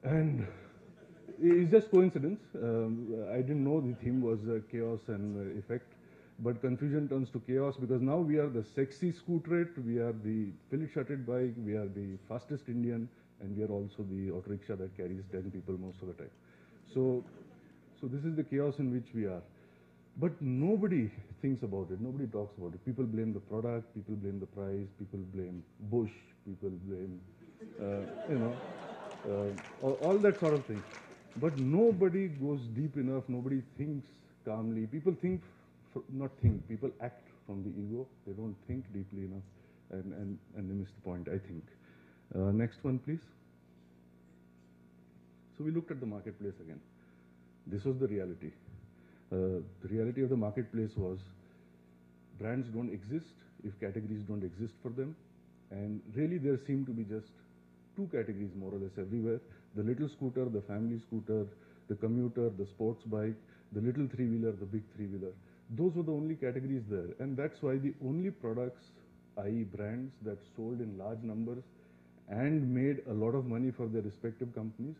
And it's just coincidence. I didn't know the theme was chaos and effect, but confusion turns to chaos because now we are the sexy scooterette, we are the Philip-shutted bike, we are the fastest Indian, and we are also the auto rickshaw that carries 10 people most of the time. So, so this is the chaos in which we are. But nobody thinks about it. Nobody talks about it. People blame the product. People blame the price. People blame Bush. People blame, you know, all that sort of thing. But nobody goes deep enough. Nobody thinks calmly. People think, not think. People act from the ego. They don't think deeply enough, and they miss the point, I think. Next one, please. So we looked at the marketplace again. This was the reality. The reality of the marketplace was brands don't exist if categories don't exist for them. And really there seem to be just two categories more or less everywhere. The little scooter, the family scooter, the commuter, the sports bike, the little three-wheeler, the big three-wheeler. Those were the only categories there. And that's why the only products, i.e. brands that sold in large numbers and made a lot of money for their respective companies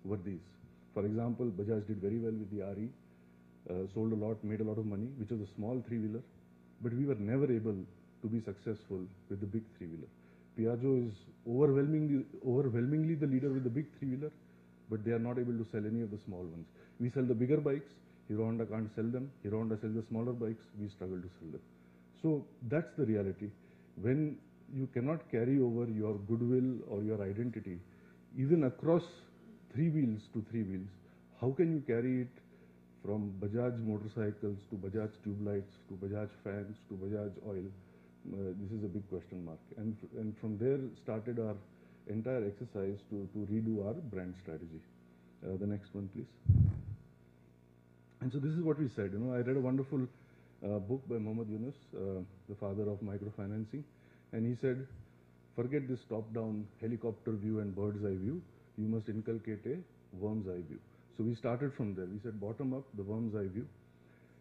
were these. For example, Bajaj did very well with the RE, sold a lot, made a lot of money, which was a small three-wheeler, but we were never able to be successful with the big three-wheeler. Piaggio is overwhelmingly the leader with the big three-wheeler, but they are not able to sell any of the small ones. We sell the bigger bikes, Hero Honda can't sell them, Hero Honda sells the smaller bikes, we struggle to sell them. So that's the reality. When you cannot carry over your goodwill or your identity, even across three wheels to three wheels, how can you carry it from Bajaj motorcycles to Bajaj tube lights to Bajaj fans to Bajaj oil? This is a big question mark. And from there started our entire exercise to redo our brand strategy. The next one, please. And so this is what we said. I read a wonderful book by Mohammad Yunus, the father of microfinancing, and he said, forget this top-down helicopter view and bird's eye view. You must inculcate a worm's eye view. So we started from there. We said bottom up, the worm's eye view.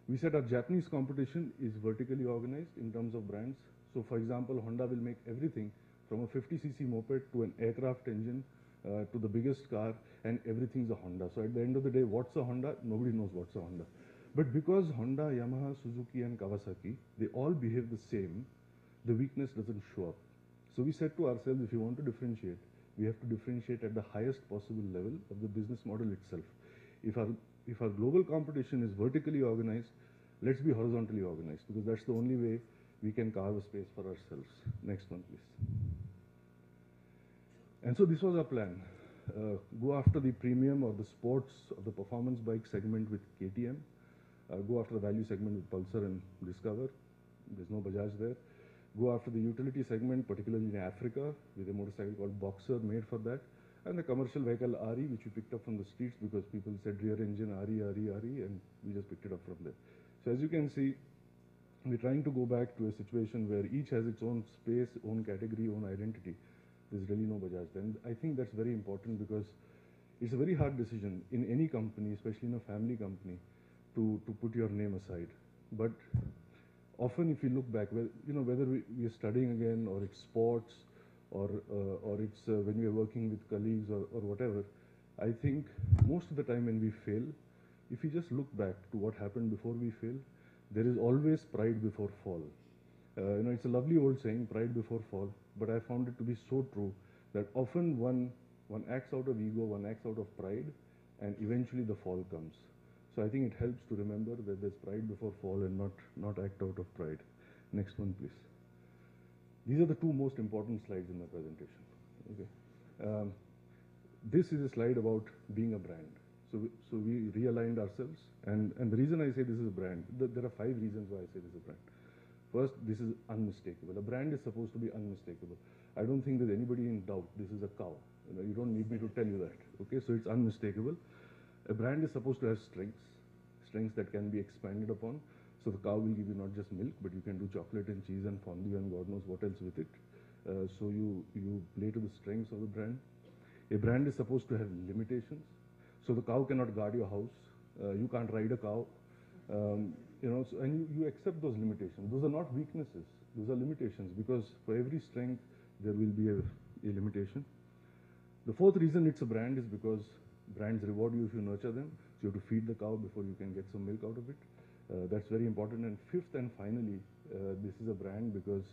We said our Japanese competition is vertically organized in terms of brands. So for example, Honda will make everything from a 50cc moped to an aircraft engine to the biggest car, and everything's a Honda. So at the end of the day, what's a Honda? Nobody knows what's a Honda. But because Honda, Yamaha, Suzuki and Kawasaki, they all behave the same, the weakness doesn't show up. So we said to ourselves, if you want to differentiate, we have to differentiate at the highest possible level of the business model itself. If our global competition is vertically organized, let's be horizontally organized, because that's the only way we can carve a space for ourselves. Next one, please. And so this was our plan. Go after the premium or the sports or the performance bike segment with KTM. Go after the value segment with Pulsar and Discover. There's no Bajaj there. Go after the utility segment, particularly in Africa, with a motorcycle called Boxer made for that. And the commercial vehicle RE, which we picked up from the streets because people said rear engine RE, and we just picked it up from there. So as you can see, we're trying to go back to a situation where each has its own space, own category, own identity. There's really no Bajaj. And I think that's very important because it's a very hard decision in any company, especially in a family company, to put your name aside. But often if you look back, whether we are studying again, or it's sports, or it's when we are working with colleagues or whatever, I think most of the time when we fail, if you just look back to what happened before we fail, there is always pride before fall. It's a lovely old saying, pride before fall, but I found it to be so true that often one acts out of ego, one acts out of pride, and eventually the fall comes. So I think it helps to remember that there's pride before fall and not act out of pride. Next one, please. These are the two most important slides in my presentation. Okay. This is a slide about being a brand. So we realigned ourselves, and the reason I say this is a brand, there are 5 reasons why I say this is a brand. First, this is unmistakable. A brand is supposed to be unmistakable. I don't think there's anybody in doubt. This is a cow. You don't need me to tell you that. Okay, so it's unmistakable. A brand is supposed to have strengths that can be expanded upon. So the cow will give you not just milk, but you can do chocolate and cheese and fondue and God knows what else with it. So you play to the strengths of the brand. A brand is supposed to have limitations. So the cow cannot guard your house. You can't ride a cow. And you accept those limitations. Those are not weaknesses. Those are limitations, because for every strength there will be a limitation. The fourth reason it's a brand is because brands reward you if you nurture them. So you have to feed the cow before you can get some milk out of it. That's very important. And fifth and finally, this is a brand because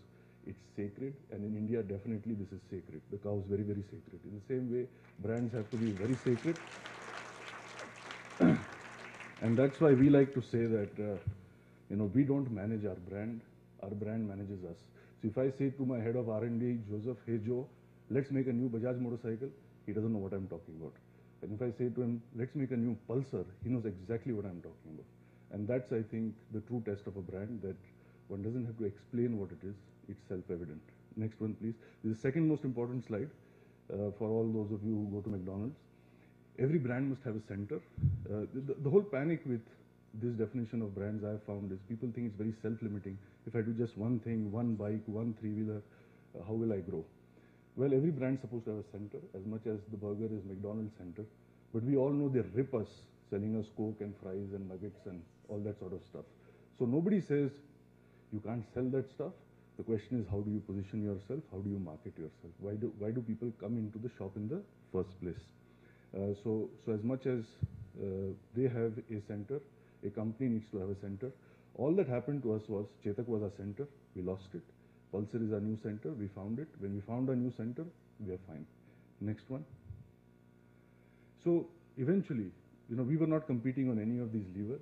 it's sacred. And in India, definitely this is sacred. The cow is very, very sacred. In the same way, brands have to be very sacred. And that's why we like to say that, we don't manage our brand manages us. So if I say to my head of R&D, Joseph, hey Joe, let's make a new Bajaj motorcycle, he doesn't know what I'm talking about. And if I say to him, let's make a new Pulsar, he knows exactly what I'm talking about. And that's, I think, the true test of a brand, that one doesn't have to explain what it is, it's self-evident. Next one, please. This is the second most important slide for all those of you who go to McDonald's. Every brand must have a center. The whole panic with this definition of brands I have found is people think it's very self-limiting. If I do just one thing, one bike, one three-wheeler, how will I grow? Well, every brand's supposed to have a center, as much as the burger is McDonald's center. But we all know they rip us, selling us Coke and fries and nuggets and all that sort of stuff. So nobody says you can't sell that stuff. The question is, how do you position yourself? How do you market yourself? Why do people come into the shop in the first place? So as much as they have a center, a company needs to have a center. All that happened to us was Chetak was our center. We lost it. Pulsar is our new center. We found it. When we found our new center, we are fine. Next one. So eventually, we were not competing on any of these levers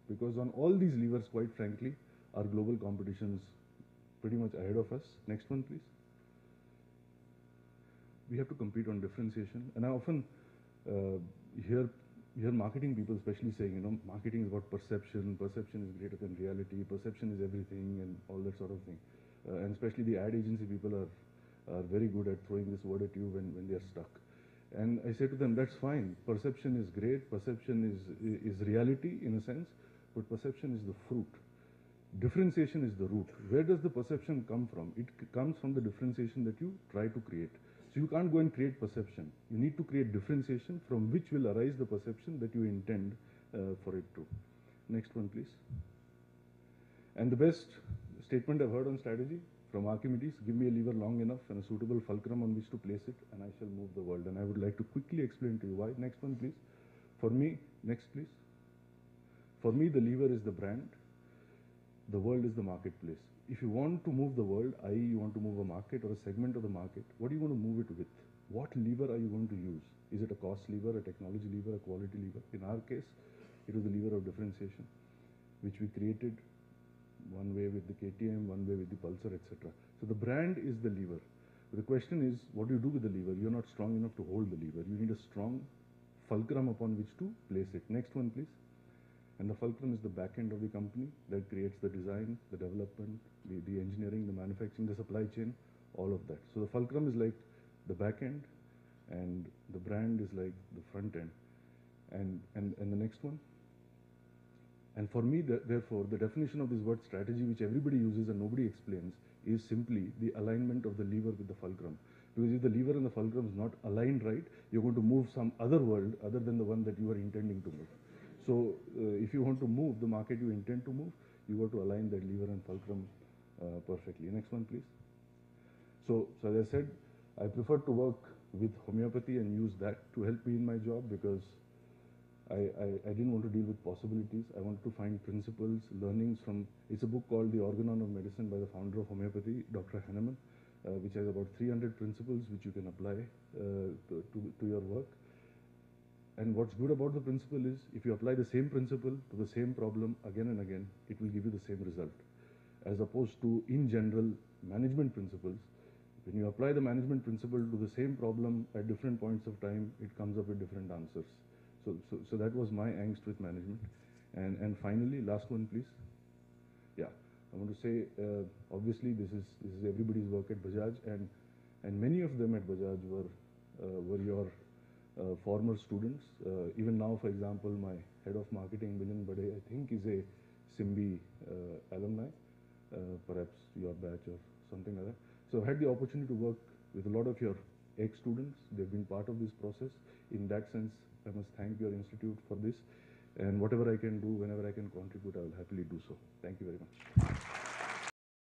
because on all these levers, quite frankly, our global competition is pretty much ahead of us. Next one, please. We have to compete on differentiation. And I often hear marketing people especially saying, marketing is about perception. Perception is greater than reality. Perception is everything and all that sort of thing. And especially the ad agency people are very good at throwing this word at you when they are stuck. And I say to them, that's fine. Perception is great. Perception is reality in a sense, but perception is the fruit. Differentiation is the root. Where does the perception come from? It comes from the differentiation that you try to create. So you can't go and create perception. You need to create differentiation from which will arise the perception that you intend for it to. Next one, please. And the best statement I've heard on strategy from Archimedes, give me a lever long enough and a suitable fulcrum on which to place it, and I shall move the world. And I would like to quickly explain to you why. Next one, please. For me, next, please. For me, the lever is the brand. The world is the marketplace. If you want to move the world, i.e. you want to move a market or a segment of the market, what are you going to move it with? What lever are you going to use? Is it a cost lever, a technology lever, a quality lever? In our case, it was the lever of differentiation, which we created one way with the KTM, one way with the Pulsar, etc. So the brand is the lever. But the question is, what do you do with the lever? You're not strong enough to hold the lever. You need a strong fulcrum upon which to place it. Next one, please. And the fulcrum is the back end of the company that creates the design, the development, the engineering, the manufacturing, the supply chain, all of that. So the fulcrum is like the back end, and the brand is like the front end. And the next one. And for me, therefore, the definition of this word strategy, which everybody uses and nobody explains, is simply the alignment of the lever with the fulcrum. Because if the lever and the fulcrum is not aligned right, you're going to move some other world other than the one that you are intending to move. So if you want to move the market you intend to move, you got to align that lever and fulcrum perfectly. Next one, please. So as I said, I prefer to work with homeopathy and use that to help me in my job, because I didn't want to deal with possibilities. I wanted to find principles, learnings from, it's a book called The Organon of Medicine by the founder of homeopathy, Dr. Hahnemann, which has about 300 principles which you can apply to your work. And what's good about the principle is, if you apply the same principle to the same problem again and again, it will give you the same result. As opposed to, in general, management principles, when you apply the management principle to the same problem at different points of time, it comes up with different answers. So that was my angst with management. And finally, last one, please. Yeah, I want to say, obviously, this is everybody's work at Bajaj, and many of them at Bajaj were your former students. Even now, for example, my head of marketing, Milind Bade, I think is a Simbi alumni, perhaps your batch or something like that. So I had the opportunity to work with a lot of your ex-students. They've been part of this process. In that sense, I must thank your institute for this. And whatever I can do, whenever I can contribute, I will happily do so. Thank you very much.